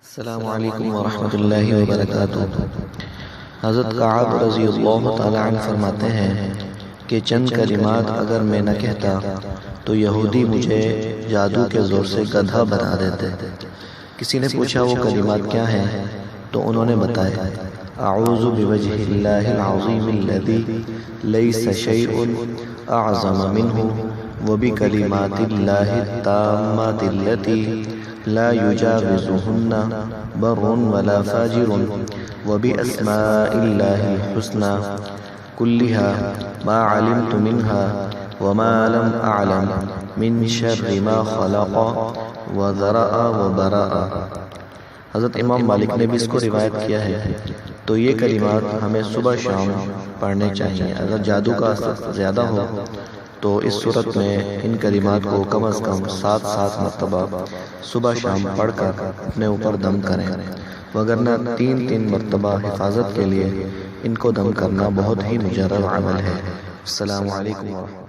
السلام علیکم ورحمۃ اللہ وبرکاتہ۔ حضرت کعب رضی اللہ تعالی عنہ فرماتے ہیں کہ چند کلمات اگر میں نہ کہتا تو یہودی مجھے جادو کے زور سے گدھا بنا دیتے۔ کسی نے پوچھا وہ کلمات کیا ہیں تو انہوں نے بتایا اعوذ بوجہ اللہ العظیم الذی لیس شیء اعظم منہ وبکلمات اللہ التامات التي لا يجاوزهن بر ولا فاجر وبأسماء الله الحسنى كلها ما علمت منها وما لم أعلم من شر ما خلق وذرأ وبرأ۔ حضرت امام مالک نے بھی اس کو روایت کیا ہے۔ تو یہ کلمات ہمیں صبح شام پڑھنے چاہیے۔ اگر جادو کا اثر زیادہ ہو تو اس صورت میں ان کلمات کو کم از کم 7 مرتبہ صبح شام پڑھ کر اپنے اوپر دم کریں، وگرنہ 3 مرتبہ حفاظت کے لیے ان کو دم کرنا بہت ہی مجرب عمل ہے۔ السلام علیکم ورحمۃ اللہ۔